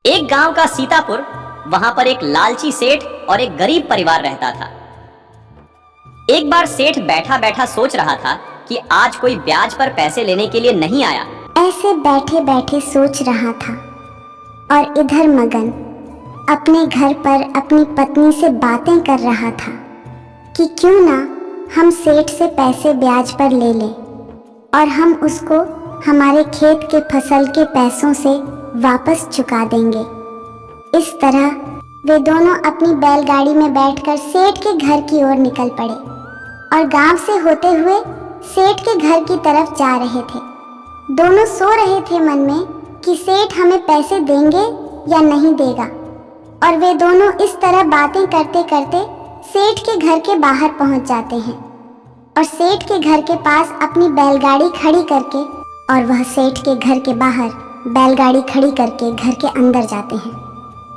एक गांव का सीतापुर, वहां पर एक लालची सेठ और एक गरीब परिवार रहता था। एक बार सेठ बैठा बैठा सोच रहा था कि आज कोई ब्याज पर पैसे लेने के लिए नहीं आया। ऐसे बैठे बैठे सोच रहा था और इधर मगन अपने घर पर अपनी पत्नी से बातें कर रहा था कि क्यों ना हम सेठ से पैसे ब्याज पर ले लें और हम उसको हमारे खेत के फसल के पैसों से वापस चुका देंगे। इस तरह वे दोनों अपनी बैलगाड़ी में बैठकर सेठ के घर की ओर निकल पड़े और गांव से होते हुए सेठ के घर की तरफ जा रहे थे। दोनों सो रहे थे मन में कि सेठ हमें पैसे देंगे या नहीं देगा, और वे दोनों इस तरह बातें करते करते सेठ के घर के बाहर पहुंच जाते हैं और सेठ के घर के पास अपनी बैलगाड़ी खड़ी करके और वह सेठ के घर के बाहर बैलगाड़ी खड़ी करके घर के अंदर जाते हैं।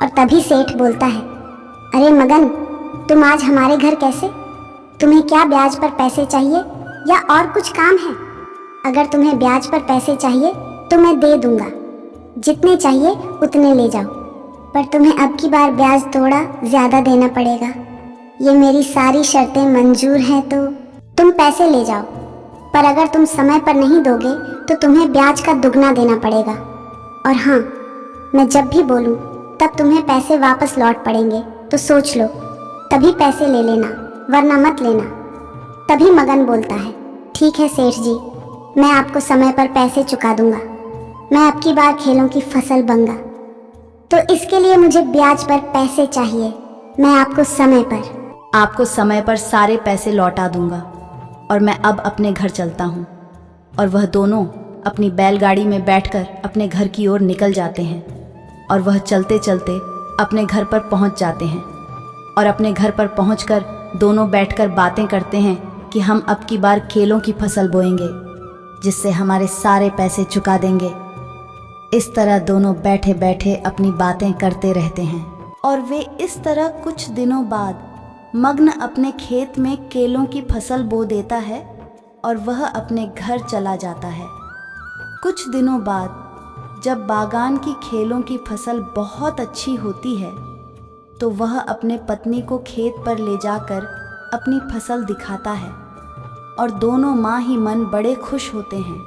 और तभी सेठ बोलता है, अरे मगन, तुम आज हमारे घर कैसे? तुम्हें क्या ब्याज पर पैसे चाहिए या और कुछ काम है? अगर तुम्हें ब्याज पर पैसे चाहिए तो मैं दे दूंगा, जितने चाहिए उतने ले जाओ, पर तुम्हें अब की बार ब्याज थोड़ा ज़्यादा देना पड़ेगा। ये मेरी सारी शर्तें मंजूर हैं तो तुम पैसे ले जाओ, पर अगर तुम समय पर नहीं दोगे तो तुम्हें ब्याज का दुगना देना पड़ेगा। और हाँ, मैं जब भी बोलूँ तब तुम्हें पैसे वापस लौट पड़ेंगे, तो सोच लो, तभी पैसे ले लेना, वरना मत लेना। तभी मगन बोलता है, ठीक है सेठ जी, मैं आपको समय पर पैसे चुका दूंगा। मैं अब की बार खेलों की फसल बंगा, तो इसके लिए मुझे ब्याज पर पैसे चाहिए। मैं आपको समय पर सारे पैसे लौटा दूंगा और मैं अब अपने घर चलता हूँ। और वह दोनों अपनी बैलगाड़ी में बैठकर अपने घर की ओर निकल जाते हैं और वह चलते चलते अपने घर पर पहुँच जाते हैं। और अपने घर पर पहुँचकर दोनों बैठकर बातें करते हैं कि हम अब की बार केलों की फसल बोएंगे, जिससे हमारे सारे पैसे चुका देंगे। इस तरह दोनों बैठे बैठे अपनी बातें करते रहते हैं। और वे इस तरह कुछ दिनों बाद मग्न अपने खेत में केलों की फसल बो देता है और वह अपने घर चला जाता है। कुछ दिनों बाद जब बागान की केलों की फसल बहुत अच्छी होती है तो वह अपने पत्नी को खेत पर ले जाकर अपनी फसल दिखाता है और दोनों माँ ही मन बड़े खुश होते हैं।